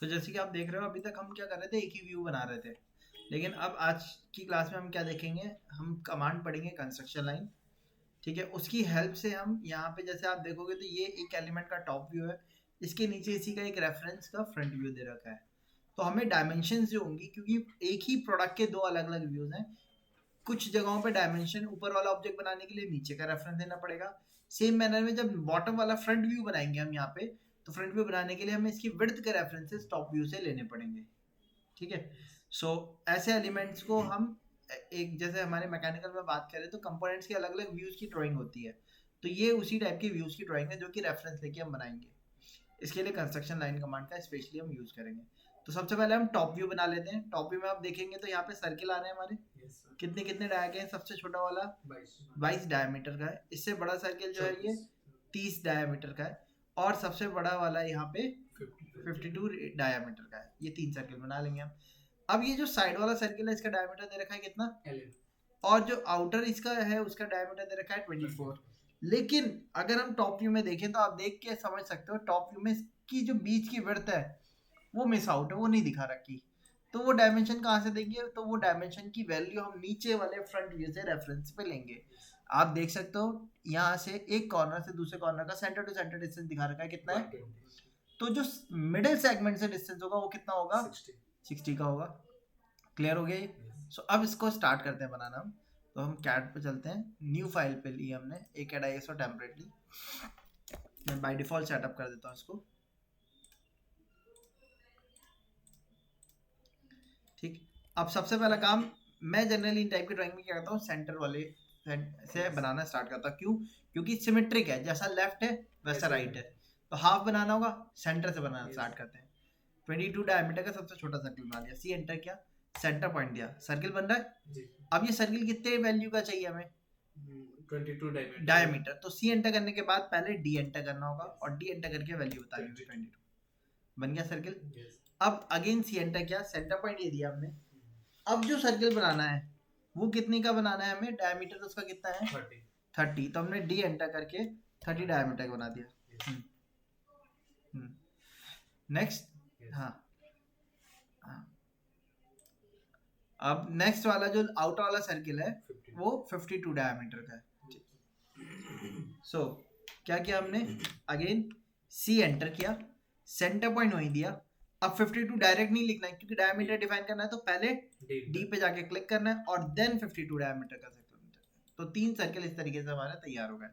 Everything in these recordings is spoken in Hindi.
तो जैसे कि आप देख रहे हो अभी तक हम क्या कर रहे थे, एक ही व्यू बना रहे थे, लेकिन अब आज की क्लास में हम क्या देखेंगे, हम कमांड पढ़ेंगे कंस्ट्रक्शन लाइन। ठीक है, उसकी हेल्प से हम यहाँ पे जैसे आप देखोगे तो ये एक एलिमेंट का टॉप व्यू है, इसके नीचे इसी का एक रेफरेंस का फ्रंट व्यू दे रखा है। तो हमें डायमेंशंस जो होंगी, क्योंकि एक ही प्रोडक्ट के दो अलग अलग व्यूज हैं, कुछ जगहों पे डायमेंशन ऊपर वाला ऑब्जेक्ट बनाने के लिए नीचे का रेफरेंस देना पड़ेगा। सेम मैनर में जब बॉटम वाला फ्रंट व्यू बनाएंगे हम यहाँ पे, तो फ्रंट व्यू बनाने के लिए हमें इसकी विड्थ के रेफरेंसेस टॉप व्यू से लेने पड़ेंगे। ठीक है, सो ऐसे एलिमेंट्स को हम एक, जैसे हमारे मैकेनिकल में बात करें तो कंपोनेंट्स के अलग अलग व्यूज की ड्राइंग होती है, तो ये उसी टाइप की व्यूज की ड्राइंग है जो कि रेफरेंस लेके हम बनाएंगे। इसके लिए कंस्ट्रक्शन लाइन कमांड का स्पेशली हम यूज करेंगे। तो सबसे पहले हम टॉप व्यू बना लेते हैं। टॉप व्यू में आप देखेंगे तो यहाँ पे सर्किल आ रहे हैं हमारे, कितने कितने डाया हैं, सबसे छोटा वाला 22 डायमीटर का है, इससे बड़ा सर्किल जो है ये 30 डायमीटर का है, और सबसे बड़ा वाला यहाँ पे 52 डायमीटर का है। ये 3 सर्किल बना लेंगे हम। अब ये जो साइड वाला सर्किल है इसका डायमीटर दे रखा है कितना, 11, और जो आउटर इसका है उसका डायमीटर दे रखा है 24। लेकिन अगर हम टॉप व्यू में देखें तो आप देख के समझ सकते हो, टॉप व्यू में इसकी जो बीच की विड्थ है वो मिस आउट है, वो नहीं दिखा रखी। तो वो डायमेंशन कहाँ से देंगे, तो वो डायमेंशन की वैल्यू हम नीचे वाले फ्रंट व्यू से रेफरेंस पे लेंगे। आप देख सकते हो यहाँ से एक कॉर्नर से दूसरे कॉर्नर का सेंटर टू सेंटर डिस्टेंस दिखा रखा है, कितना है, 120, तो जो मिडिल सेगमेंट से डिस्टेंस होगा वो कितना होगा, 60. 60 का होगा। क्लियर हो गया ये? सो अब इसको स्टार्ट करते हैं बनाना हम। तो हम कैट पे चलते हैं, न्यू फाइल पे ली हमने एक ISO टेम्पलेटली, मैं बाय डिफॉल्ट सेटअप कर देता हूँ इसको। ठीक, अब सबसे पहला काम मैं जनरली इन टाइप की ड्राइंग में क्या करता हूँ, सेंटर वाले से बनाना स्टार्ट करता हूँ। क्यों? क्योंकि सिमेट्रिक है, जैसा लेफ्ट है वैसा राइट है, तो हाफ बनाना होगा, सेंटर से बनाना स्टार्ट करते हैं। 22 डायमीटर का सबसे छोटा सर्किल बना लिया, सी एंटर किया, सेंटर पॉइंट दिया, सर्किल बन रहा है। जी. अब ये सर्किल कितने वैल्यू का चाहिए हमें, 22 diameter. डायमीटर, तो सी एंटर करने के बाद पहले डी एंटर करना होगा, और डी एंटर करके वैल्यू बतानी होगी 22। बन गया सर्किल। Yes. अब अगेन सी एंटर किया, सेंटर पॉइंट ये दिया हमने। अब जो सर्किल बनाना है वो कितने का बनाना है हमें, डायमीटर उसका कितना है 30. 30, तो हमने डी एंटर करके 30 डायमीटर का बना दिया। Next, Yes. हाँ हाँ, अब नेक्स्ट वाला जो आउटर वाला सर्किल है 50. वो 52 डायमीटर का है। सो क्या किया हमने, अगेन सी एंटर किया, सेंटर पॉइंट वहीं दिया। अब 52 डायरेक्ट नहीं लिखना है क्योंकि डायमीटर डिफाइन करना है, तो पहले डी पे जाके क्लिक करना है और देन 52 डायमीटर का सर्किल। तो 3 सर्किल इस तरीके से हमारा तैयार हो गए।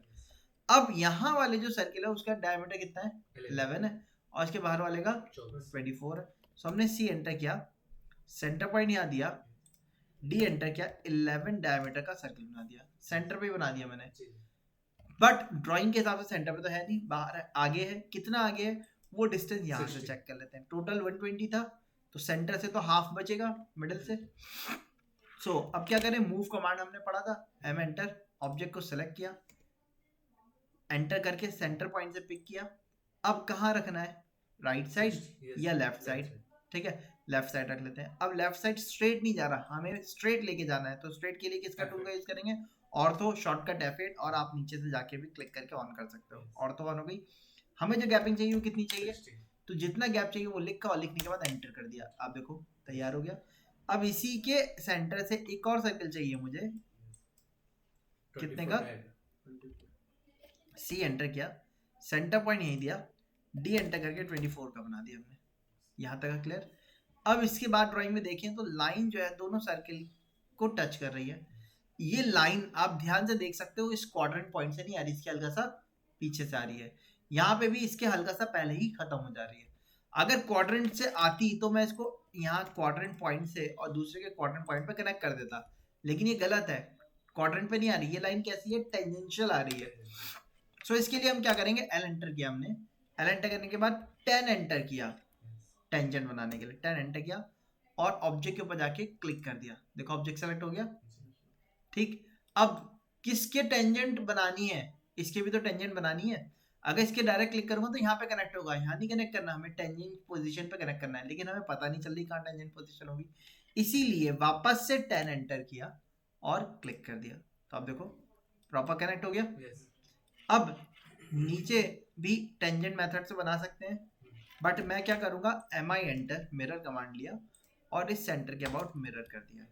अब यहाँ वाले जो सर्किल है उसका डायमीटर कितना है, 11 है, और इसके बाहर वाले का 24 है। सो हमने सी एंटर किया, सेंटर पॉइंट यहाँ दिया, डी एंटर किया, 11 डायमीटर का सर्किल बना दिया, सेंटर पे बना दिया मैंने। बट ड्राइंग के हिसाब से सेंटर पे तो है नहीं, बाहर है, आगे है। कितना आगे है वो डिस्टेंस यहाँ से चेक कर लेते हैं। टोटल 120 था, तो सेंटर से तो हाफ बचेगा मिडिल से। सो अब क्या करें, मूव कमांड हमने पढ़ा था, एम एंटर, ऑब्जेक्ट को सिलेक्ट किया, एंटर करके सेंटर पॉइंट से पिक किया। अब कहाँ रखना है, राइट साइड या लेफ्ट साइड, ठीक है, लेफ्ट साइड रख लेते हैं। अब लेफ्ट साइड स्ट्रेट नहीं जा रहा, हमें स्ट्रेट लेके जाना है, तो स्ट्रेट के लिए किसका टूल का यूज करेंगे, ऑर्थो शॉर्टकट F8, और आप नीचे से जाके भी क्लिक करके ऑन कर सकते हो। ऑर्थो ऑन हो गई। हमें जो गैपिंग चाहिए वो कितनी चाहिए, 60. तो जितना गैप चाहिए वो लिखा, और लिखने के बाद एंटर कर दिया। आप देखो तैयार हो गया। अब इसी के सेंटर से एक और सर्किल चाहिए मुझे, कितने का, सी एंटर किया, सेंटर पॉइंट यही दिया, डी एंटर करके 24 का बना दिया हमने। यहाँ तक क्लियर। अब इसके बाद ड्राइंग में देखें तो लाइन जो है दोनों सर्किल को टच कर रही है। ये लाइन आप ध्यान से देख सकते हो, इस क्वाड्रेंट पॉइंट से नहीं आ रही, इसके हल्का सा पीछे से आ रही है। यहाँ पे भी इसके हल्का सा पहले ही खत्म हो जा रही है। अगर क्वाड्रेंट से आती तो मैं इसको यहाँ क्वाड्रेंट पॉइंट से और दूसरे के क्वाड्रेंट पॉइंट पे कनेक्ट कर देता, लेकिन ये गलत है, क्वाड्रेंट पे नहीं आ रही ये लाइन, कैसी है, टेंजेंशियल आ रही है। सो इसके लिए हम क्या करेंगे, एल एंटर किया हमने, एल एंटर करने के बाद 10 एंटर किया, टेंजेंट बनाने के लिए 10 एंटर किया, और ऑब्जेक्ट के ऊपर जाके क्लिक कर दिया। देखो ऑब्जेक्ट सेलेक्ट हो गया। ठीक, अब किसके टेंजेंट बनानी है, इसके भी तो टेंजेंट बनानी है। अगर इसके डायरेक्ट क्लिक करूंगा तो यहाँ पे कनेक्ट होगा, यहाँ नहीं कनेक्ट करना, हमें टेंजेंट पोजीशन पे कनेक्ट करना है, लेकिन हमें पता नहीं चल रही कहाँ टेंजेंट पोजीशन होगी, इसीलिए वापस से 10 एंटर किया और क्लिक कर दिया। तो अब देखो प्रॉपर कनेक्ट हो गया। Yes. अब नीचे भी टेंजेंट मेथड से बना सकते हैं, बट मैं क्या करूंगा, mi एंटर मिरर कमांड लिया और इस सेंटर के अबाउट मिरर कर दिया।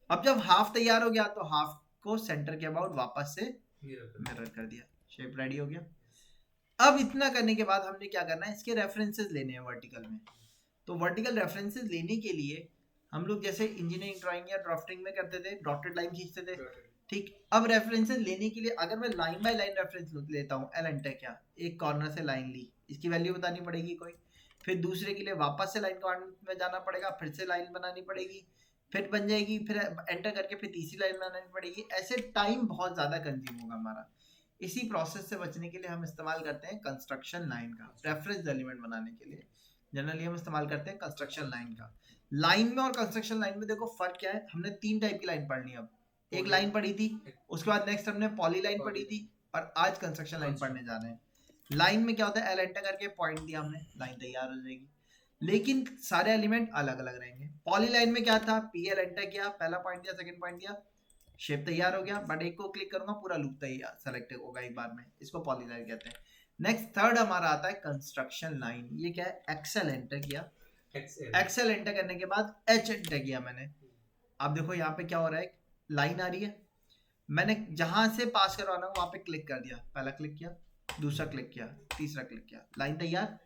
अब जब हाफ तैयार हो गया तो हाफ को सेंटर के अबाउट वापस से मिरर कर दिया, शेप रेडी हो गया। अब इतना करने के बाद हमने क्या करना है, इसके रेफरेंसेस लेने हैं वर्टिकल में। तो वर्टिकल रेफरेंसेस लेने के लिए हम लोग जैसे इंजीनियरिंग ड्राइंग या ड्राफ्टिंग में करते थे, डॉटेड लाइन खींचते थे, ठीक। अब रेफरेंसेस लेने के लिए अगर मैं लाइन बाय लाइन रेफरेंस लेता हूँ, एल एंटर क्या, एक कॉर्नर से लाइन ली, इसकी वैल्यू बतानी पड़ेगी कोई, फिर दूसरे के लिए वापस से लाइन कमांड में जाना पड़ेगा, फिर से लाइन बनानी पड़ेगी, फिर बन जाएगी, फिर एंटर करके फिर तीसरी लाइन बनानी पड़ेगी। ऐसे टाइम बहुत ज़्यादा कंज्यूम होगा हमारा। इसी प्रोसेस से बचने के लिए हम इस्तेमाल करते हैं कंस्ट्रक्शन लाइन का, रेफरेंस एलिमेंट बनाने के लिए जनरली हम इस्तेमाल करते हैं कंस्ट्रक्शन लाइन का। लाइन में और कंस्ट्रक्शन लाइन में देखो फर्क क्या है, हमने 3 टाइप की लाइन पढ़नी है। अब एक लाइन पढ़ी थी, उसके बाद नेक्स्ट हमने पॉली लाइन पढ़ी थी, और आज कंस्ट्रक्शन लाइन पढ़ने जा रहे हैं। लाइन में क्या होता है, एल एंटर करके पॉइंट दिया हमने, लाइन तैयार हो जाएगी, लेकिन सारे एलिमेंट अलग अलग रहेंगे। पॉली लाइन में क्या था, पी एल एंटर किया, पहला पॉइंट दिया, सेकंड पॉइंट दिया, शेप तैयार हो गया, बट एक को क्लिक करूंगा पूरा लूप तैयार सेलेक्ट होगा एक बार में, इसको पॉली लाइन कहते हैं। नेक्स्ट थर्ड हमारा आता है कंस्ट्रक्शन लाइन। ये क्या है, एक्सेल एंटर किया, एक्सेल एंटर करने के बाद एच एंटर किया मैंने। अब देखो यहाँ पे क्या हो रहा है, लाइन आ रही है, मैंने जहां से पास करवाना है वहां पे क्लिक कर दिया, पहला क्लिक किया, दूसरा क्लिक किया, तीसरा क्लिक किया, लाइन तैयार,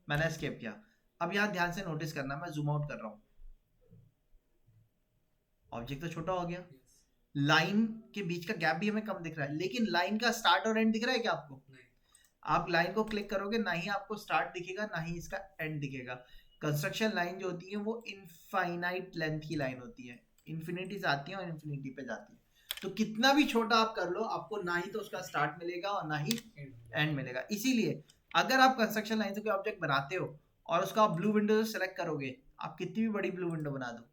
मैंने एस्केप किया। अब यहाँ ध्यान से नोटिस करना, मैं जूम आउट कर रहा हूँ, ऑब्जेक्ट तो छोटा हो गया, लाइन के बीच का गैप भी हमें कम दिख रहा है, लेकिन लाइन का स्टार्ट और एंड दिख रहा है क्या आपको? आप लाइन को क्लिक करोगे ना ही आपको स्टार्ट दिखेगा ना ही इसका एंड दिखेगा। कंस्ट्रक्शन लाइन जो होती है वो इनफाइनाइट लेंथ की लाइन होती है, इन्फिनिटी से आती है और इन्फिनिटी पे जाती है। तो कितना भी छोटा आप कर लो, आपको ना ही तो उसका स्टार्ट मिलेगा और ना ही एंड मिलेगा। इसीलिए अगर आप कंस्ट्रक्शन लाइन से कोई ऑब्जेक्ट बनाते हो और उसका आप ब्लू विंडो से सेलेक्ट करोगे, आप कितनी भी बड़ी ब्लू विंडो बना दो,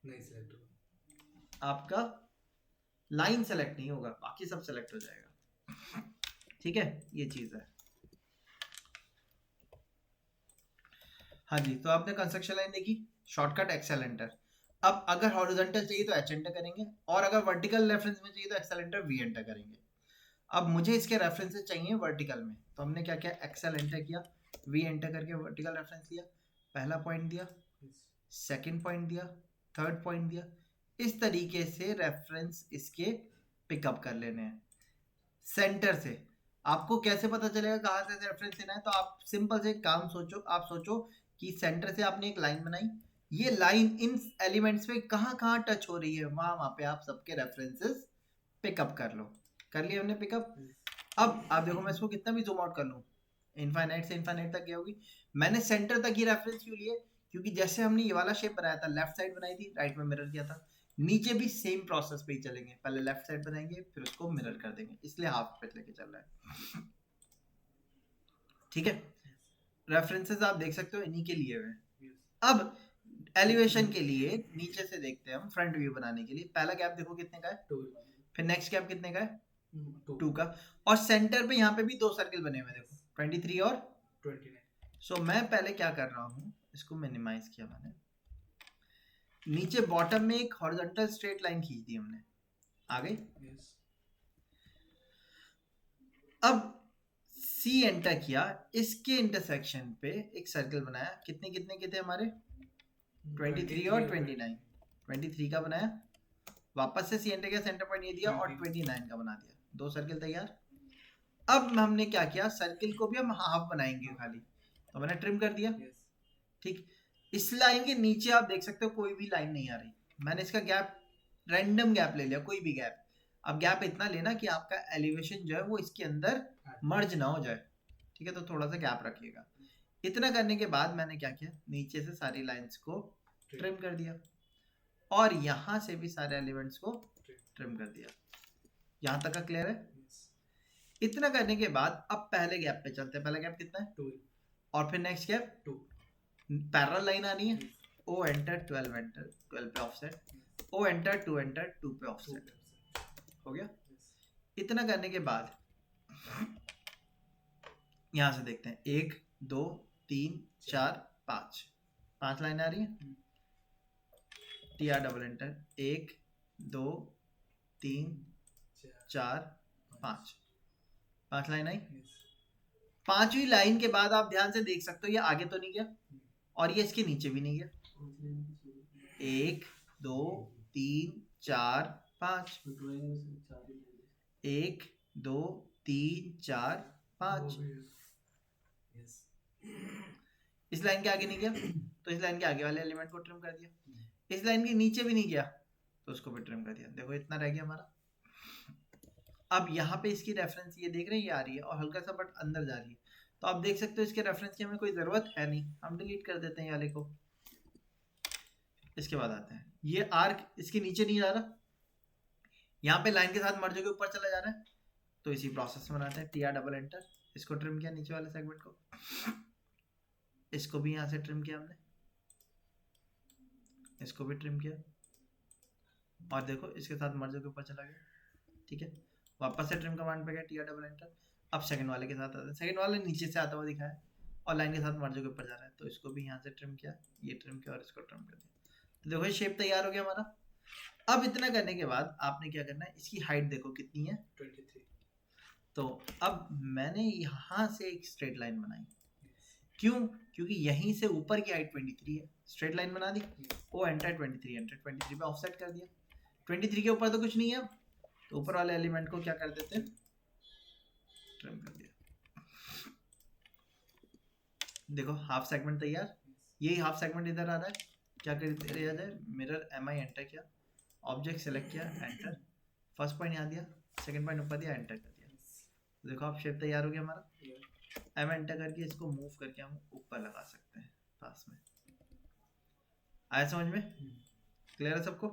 नहीं सेलेक्ट होगा, आपका लाइन सेलेक्ट नहीं होगा, बाकी सब सेलेक्ट हो जाएगा। ठीक है, ये चीज है। हाँ जी, तो आपने कंस्ट्रक्शन लाइन देखी, शॉर्टकट एक्सेल एंटर। अब अगर हॉरिजॉन्टल चाहिए तो एच एंटर करेंगे, और अगर वर्टिकल रेफरेंस में चाहिए तो एक्सेल एंटर वी एंटर करेंगे। अब मुझे इसके रेफरेंसेस चाहिए वर्टिकल में, तो हमने क्या किया, एक्सेल एंटर किया, वी एंटर करके वर्टिकल रेफरेंस लिया, पहला पॉइंट दिया, सेकंड पॉइंट दिया, थर्ड पॉइंट दिया। इस तरीके से रेफरेंस इसके पिकअप कर लेने हैं सेंटर से। आपको कैसे पता चलेगा कहाँ से रेफरेंस लेना है, तो आप सिंपल से काम सोचो, आप सोचो कि सेंटर से आपने एक लाइन बनाई, ये लाइन इन एलिमेंट्स पे कहाँ कहाँ टच हो रही है, वहां वहां पे आप सबके रेफरेंसेस पिकअप कर लो। कर लिया हमने पिकअप। अब आप देखो, मैं इसको कितना भी जूम आउट कर लूँ, इनफाइनाइट से इनफाइनाइट तक गया होगी। मैंने सेंटर तक ही रेफरेंस क्यों लिए, क्योंकि जैसे हमने ये वाला शेप बनाया था, लेफ्ट साइड बनाई थी, राइट में मिरर किया था, नीचे भी सेम प्रोसेस पे ही चलेंगे, पहले लेफ्ट साइड बनाएंगे फिर उसको मिरर कर देंगे, इसलिए हाफ पे लेके चल रहा है। ठीक है, रेफरेंसेस आप देख सकते हो इन्हीं के लिए हुए। अब एलिवेशन के लिए नीचे से देखते हैं हम, फ्रंट व्यू बनाने के लिए पहला गैप देखो कितने का है, 2, फिर नेक्स्ट गैप कितने का है, 2 2 का, और सेंटर पे यहाँ पे भी 2 सर्किल बने हुए देखो, 23 और 29। सो मैं पहले क्या कर रहा हूँ, इसको मिनिमाइज किया मैंने, नीचे बॉटम में एक हॉरिजॉन्टल स्ट्रेट लाइन खींच दी हमने, आ गई। अब सी एंटर किया, इसके इंटरसेक्शन पे एक सर्कल बनाया, कितने कितने के थे हमारे, 23 और 29, 23 का बनाया, वापस से सी एंटर किया, सेंटर पॉइंट ये दिया और 29 का बना दिया, 2 सर्कल तैयार। अब हमने क्या किया, सर्किल को भी हम हाफ बनाएंगे खाली, तो मैंने ट्रिम कर दिया। ठीक, इस लाइन के नीचे आप देख सकते हो कोई भी लाइन नहीं आ रही, मैंने इसका गैप रैंडम गैप ले लिया, कोई भी गैप। अब गैप इतना लेना कि आपका एलिवेशन जो है वो इसके अंदर मर्ज ना हो जाए, ठीक है, तो थोड़ा सा गैप रखिएगा। इतना करने के बाद मैंने क्या किया, नीचे से सारी लाइंस को ट्रिम कर दिया और यहाँ से भी सारे एलिमेंट्स को ट्रिम कर दिया। यहाँ तक का क्लियर है? इतना करने के बाद अब पहले गैप पे चलते हैं। पहला गैप कितना है? 2, और फिर नेक्स्ट गैप 2, पैरेलल लाइन आनी है, ओ एंटर 12 एंटर 12 पे ऑफसेट, ओ एंटर 2 एंटर 2 पे ऑफसेट, हो गया। इतना करने के बाद यहां से देखते हैं, 1 2 3 4 5 5 लाइन आ रही है, T R double enter 1 2 3 4 5 5 line आई। पांचवी लाइन के बाद आप ध्यान से देख सकते हो ये आगे तो नहीं गया और ये इसके नीचे भी नहीं गया। 1 2 3 4 5 1 2 3 4 5 यस इस लाइन के आगे नहीं गया तो इस लाइन के आगे वाले एलिमेंट को ट्रिम कर दिया। इस लाइन के नीचे भी नहीं गया तो उसको भी ट्रिम कर दिया। देखो इतना रह गया हमारा। अब यहाँ पे इसकी रेफरेंस ये देख रहे हैं ये आ रही है और हल्का सा बट अंदर जा रही है तो आप देख सकते हो इसके रेफरेंस की हमें कोई जरूरत है नहीं, हम डिलीट कर देते हैं ये वाले को। इसके बाद आते हैं ये आर्क इसके नीचे नहीं जा रहा, यहाँ पे लाइन के साथ मर्ज के ऊपर चला जा रहा है तो इसी प्रोसेस में बनाते हैं TR डबल एंटर। इसको ट्रिम किया नीचे वाले सेगमेंट को, इसको भी यहाँ से ट्रिम किया हमने, इसको भी ट्रिम किया और देखो इसके साथ मर्ज के ऊपर चला गया। ठीक है, वापस से ट्रिम कमांड पे गया TR डबल एंटर। अब सेकंड वाले के साथ आते हैं, सेकंड वाले नीचे से आता हुआ दिखाया और लाइन के साथ मर्ज के ऊपर जा रहा है तो इसको भी यहाँ से ट्रिम किया, ये ट्रिम किया और इसको ट्रिम कर दिया। तो देखो ये शेप तैयार हो गया हमारा। अब इतना करने के बाद आपने क्या करना है, इसकी हाइट देखो कितनी है 23। तो अब मैंने यहाँ से एक स्ट्रेट लाइन बनाई, क्यों? क्योंकि यहीं से ऊपर की हाइट 23 है, स्ट्रेट लाइन बना दी। ओ एंटर 23 पे ऑफसेट कर दिया। 23 के ऊपर तो कुछ नहीं है, तो ऊपर वाले एलिमेंट को क्या कर देते हैं, ट्रिम कर दिया। देखो हाफ सेगमेंट तैयार, यही हाफ सेगमेंट इधर आ रहा है। क्या कर दिया जाए, मिरर MI एंटर किया, ऑब्जेक्ट सेलेक्ट किया, एंटर, फर्स्ट पॉइंट यहाँ दिया, सेकंड पॉइंट ऊपर दिया, एंटर कर दिया। तो देखो आप शेप तैयार हो गया हमारा। M एंटर करके इसको मूव करके हम ऊपर लगा सकते हैं पास में। आया समझ में? क्लियर है सबको?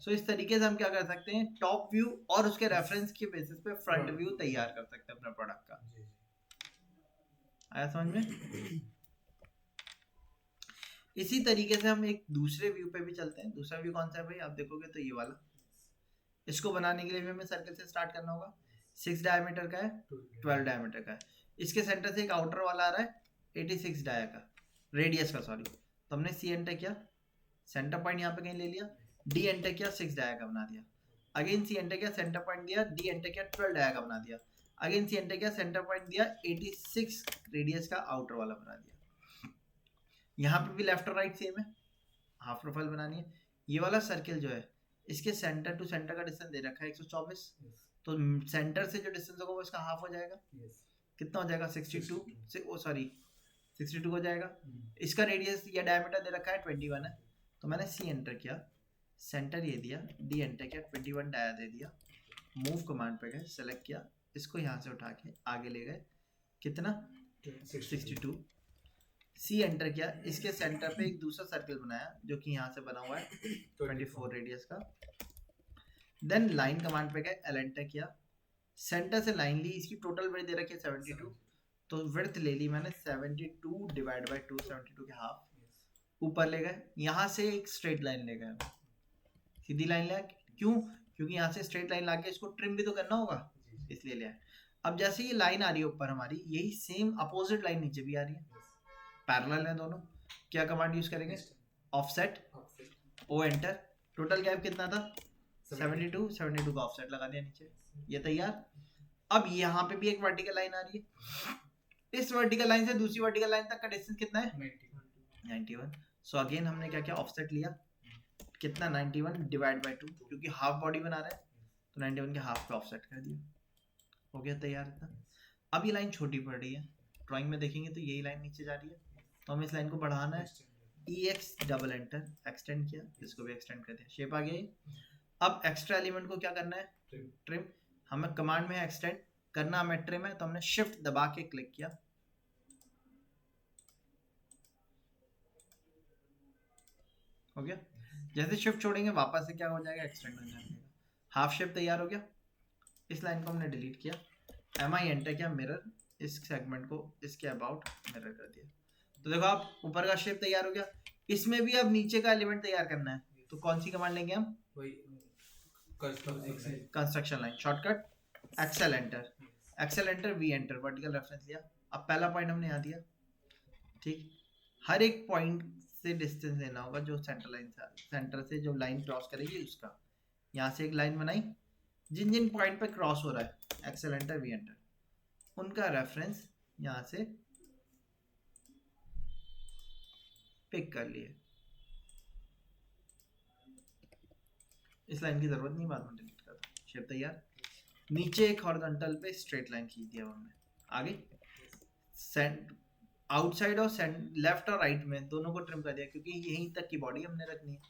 सो इस तरीके से हम क्या कर सकते हैं, टॉप व्यू और उसके रेफरेंस के बेसिस पे फ्रंट व्यू तैयार कर सकते हैं अपने प्रोडक्ट का। आया समझ में? इसी तरीके से हम एक दूसरे व्यू पे भी चलते हैं। दूसरा व्यू कौन सा है भाई, आप देखोगे तो ये वाला। इसको बनाने के लिए भी हमें सर्कल से स्टार्ट करना होगा। 6 डायमीटर का है, 12 डायमीटर का है। इसके सेंटर से एक आउटर वाला आ रहा है 86 डाया का, रेडियस का सॉरी। तो हमने C एंटर किया, सेंटर पॉइंट यहाँ पे कहीं ले लिया, D एंटर किया, 6 डाया का बना दिया। अगेन C एंटर किया, सेंटर पॉइंट दिया, D एंटर किया, 12 डाया का बना दिया। अगेन C एंटर किया, सेंटर पॉइंट दिया, 86 रेडियस का आउटर वाला बना दिया। यहाँ पे भी लेफ्ट और राइट सेम है, हाफ प्रोफाइल बनानी है। ये वाला सर्किल जो है इसके सेंटर टू सेंटर का डिस्टेंस दे रखा है 124, तो सेंटर से जो डिस्टेंस होगा वो इसका हाफ हो जाएगा। कितना हो जाएगा, 62 से, ओ सॉरी 62 हो जाएगा। इसका रेडियस या डायमीटर दे रखा है 21 है, तो मैंने C एंटर किया, सेंटर ये दिया, D एंटर किया, 21 डाया दे दिया, मूव कमांड पे गए, सेलेक्ट किया, इसको यहाँ से उठा के आगे ले गए, कितना 62। C एंटर किया, इसके सेंटर पे एक दूसरा सर्कल बनाया जो कि यहाँ से बना हुआ है 24 रेडियस का। देन लाइन कमांड पे गए, L एंटर किया, सेंटर से लाइन ली, इसकी टोटल विड्थ दे रखी है 72, तो विड्थ ले ली मैंने 72 डिवाइड बाय 2, 72 के हाफ। ऊपर ले गए, यहाँ से एक स्ट्रेट लाइन ले गए, सीधी लाइन ले, क्यों? क्योंकि यहाँ से स्ट्रेट लाइन लाके इसको ट्रिम भी तो करना होगा, इसलिए ले आए। अब जैसे ये लाइन आ रही है ऊपर हमारी, यही सेम अपोजिट लाइन नीचे भी आ रही है, पैरेलल है दोनों। क्या कमांड यूज करेंगे, offset, O enter, total gap कितना था 72 का ऑफसेट लगा दिया नीचे, ये तैयार। अब यहाँ पे भी एक वर्टिकल लाइन आ रही है, इस वर्टिकल लाइन से दूसरी वर्टिकल लाइन तक का डिस्टेंस कितना है 91। सो अगेन हमने क्या किया, ऑफसेट लिया, कितना 91 डिवाइड बाय 2, क्योंकि हाफ बॉडी बना रहा है तो 91 के हाफ पे ऑफसेट कर दिया, हो गया तैयार इतना। अब ये लाइन छोटी पड़ रही है, ड्राइंग में देखेंगे तो यही लाइन नीचे जा रही है, तो हमें इस लाइन को बढ़ाना है, EX डबल एंटर, एक्सटेंड किया, इसको भी एक्सटेंड कर दिया, शेप आ गई। अब एक्स्ट्रा एलिमेंट को क्या करना है, ट्रिम। हमें कमांड में एक्सटेंड करना, हमें ट्रिम है, तो हमने शिफ्ट दबा के क्लिक किया, हो गया। जैसे शिफ्ट छोड़ेंगे वापस से क्या हो जाएगा, एक्सटेंड हो जाएगा। हाफ शेप तैयार हो गया। इस लाइन को हमने डिलीट किया, MI एंटर किया, मिरर, इस सेगमेंट को इसके अबाउट मिरर कर दिया। तो देखो आप ऊपर का शेप तैयार हो गया। इसमें भी अब नीचे का एलिमेंट तैयार करना है, तो कौन सी कमांड लेंगे हम, construction line, shortcut Excel enter, Excel enter, V enter, vertical reference लिया। अब पहला पॉइंट हमने यहाँ दिया, ठीक। हर एक पॉइंट से डिस्टेंस लेना होगा जो सेंटर लाइन से, सेंटर से जो लाइन क्रॉस करेगी उसका। यहाँ से एक लाइन बनाई, जिन जिन पॉइंट पे क्रॉस हो रहा है, एक्सेल एंटर, V एंटर, उनका रेफरेंस यहाँ से पिक कर लिए। इस लाइन की जरूरत नहीं, बाद में डिलीट कर दो। शेप तैयार। नीचे एक हॉरिजॉन्टल पे स्ट्रेट लाइन खींच दिया हमने। आगे सेंट आउटसाइड और लेफ्ट और राइट में दोनों को ट्रिम कर दिया, क्योंकि यहीं तक की बॉडी हमने रखनी है।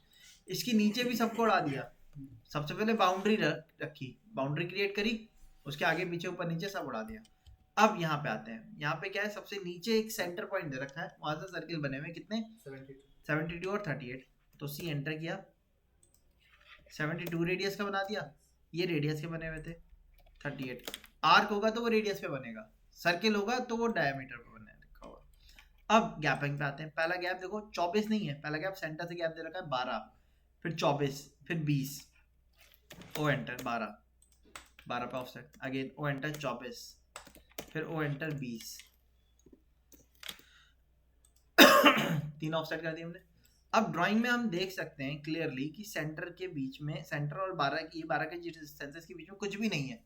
इसके नीचे भी सबको उड़ा दिया। सबसे पहले बाउंड्री रखी, बाउंड्री क्रिएट करी, उसके आगे पीछे ऊपर नीचे सब उड़ा दिया। अब यहाँ पे आते हैं। यहाँ पे क्या है, सबसे नीचे एक सेंटर पॉइंट दे रखा है, वहां से सर्किल बने हुए कितने 72 और 38। तो सी एंटर किया, 72 रेडियस का बना दिया, ये रेडियस के बने हुए थे 38। आर्क होगा तो वो रेडियस पे बनेगा, सर्किल होगा तो वो डायमीटर पे बने रखा होगा। अब गैपिंग पे आते हैं। पहला गैप देखो 24 नहीं है, पहला गैप सेंटर से गैप दे रखा है 12, फिर 24, फिर 20। ओ एंटर 12 पे ऑफसेट, अगेन ओ एंटर 24, फिर ओ एंटर 20। 3 ऑफसेट कर दिए हमने। अब ड्राइंग में हम देख सकते हैं क्लियरली कि सेंटर के बीच में, सेंटर और 12 के डिस्टेंसेस के बीच में कुछ भी नहीं है।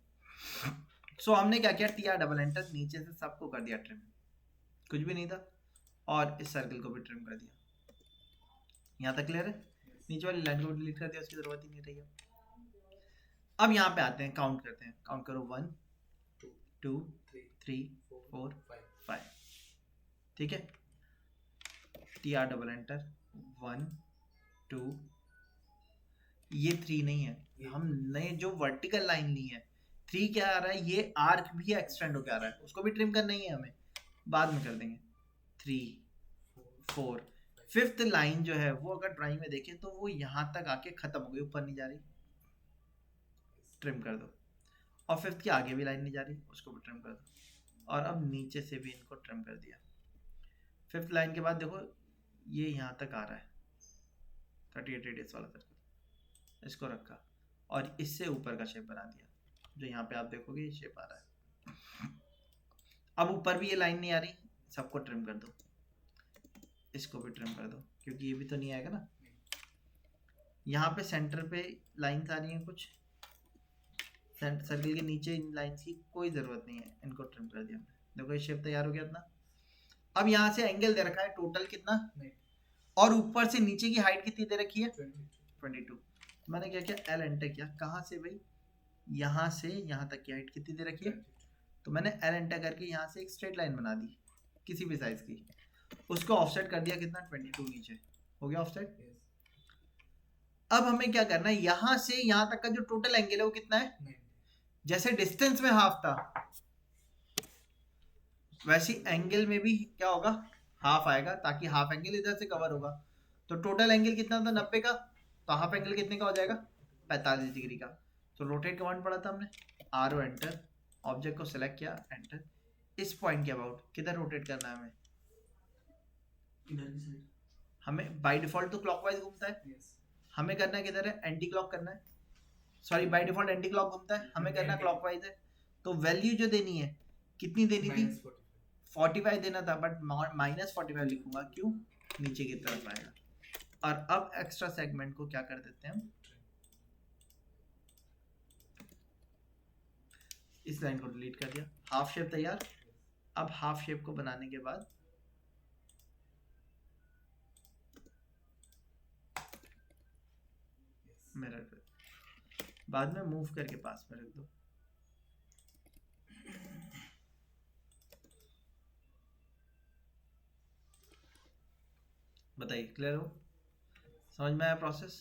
सो हमने क्या किया, टी आर डबल एंटर, नीचे से सबको कर दिया ट्रिम, कुछ भी नहीं था, और इस सर्किल को भी ट्रिम कर दिया। यहाँ तक क्लियर है। नीचे वाली लाइन को डिलीट कर दिया, उसकी जरूरत ही नहीं रही है। अब यहाँ पे आते हैं, काउंट करते हैं। काउंट करो 1 2 3 4 5। ठीक है, टी आर डबल एंटर 1 2, ये 3 नहीं है, हमने जो वर्टिकल लाइन ली है 3 क्या आ रहा है, ये आर्क भी एक्सटेंड होकर आ रहा है, उसको भी ट्रिम करना ही है हमें, बाद में कर देंगे। 3 4 5th लाइन जो है वो अगर ड्राइंग में देखें तो वो यहाँ तक आके खत्म हो गई, ऊपर नहीं जा रही, ट्रिम कर दो। और 5th के आगे भी लाइन नहीं जा रही, उसको भी ट्रिम कर दो। और अब नीचे से भी इनको ट्रिम कर दिया। 5th लाइन के बाद देखो ये यहाँ तक आ रहा है 38 रेडियस वाला सर्कल, इसको रखा और इससे ऊपर का शेप बना दिया, जो यहाँ पे आप देखोगे ये शेप आ रहा है। अब ऊपर भी ये लाइन नहीं आ रही, सबको ट्रिम कर दो, इसको भी ट्रिम कर दो, क्योंकि ये भी तो नहीं आएगा ना। यहाँ पे सेंटर पे लाइन्स आ रही हैं कुछ, सर्किल के नीचे इन लाइन्स की कोई ज़रूरत नहीं है, इनको ट्रिम कर दिया हमने। देखो ये शेप तैयार हो गया अपना। अब यहाँ से एंगल दे रखा है टोटल कितना, और ऊपर से नीचे की हाइट कितनी दे रखी है 22। मैंने क्या किया, एल एंटर किया। कहाँ से भाई, यहाँ से यहाँ तक की हाइट कितनी दे रखी है, तो मैंने एल एंटर करके यहाँ से एक स्ट्रेट लाइन बना दी किसी भी साइज की, उसको ऑफसेट कर दिया कितना 22 नीचे हो गया ऑफसेट। अब हमें क्या करना है, यहाँ से यहाँ तक का जो टोटल एंगल है वो कितना है, जैसे डिस्टेंस में हाफ था वैसी एंगल में भी क्या होगा, हाफ आएगा, ताकि हाफ एंगल इधर से कवर होगा। तो टोटल एंगल कितना था 90 का, तो हाफ एंगल कितने का हो जाएगा 45 डिग्री का। तो रोटेट कमांड पढ़ा था हमने, आर ओ एंटर, ऑब्जेक्ट को सिलेक्ट किया एंटर। इस पॉइंट के अबाउट किधर रोटेट करना है हमें, इधर की साइड। हमें बाय डिफॉल्ट तो क्लॉकवाइज घूमता है, हमें करना है किधर है, एंटी क्लॉक करना है। Sorry by default anti clock घूमता है, हमें करना क्लॉकवाइज है। तो वैल्यू जो देनी है कितनी देनी थी, 45 देना था, बट -45 लिखूंगा, क्यों, नीचे की तरफ आएगा। और अब एक्स्ट्रा सेगमेंट को क्या कर देते हैं हम, इस लाइन को डिलीट कर दिया। हाफ शेप तैयार। अब हाफ शेप को बनाने के बाद मिरर पे, बाद में मूव करके पास में रख दो। बताइए क्लियर हो, समझ में आया प्रोसेस।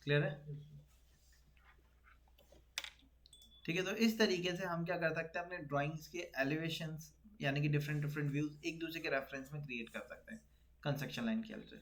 क्लियर है, ठीक है। तो इस तरीके से हम क्या कर सकते हैं, अपने ड्राइंग्स के एलिवेशंस यानी कि डिफरेंट व्यूज एक दूसरे के रेफरेंस में क्रिएट कर सकते हैं कंस्ट्रक्शन लाइन के हेल्प से।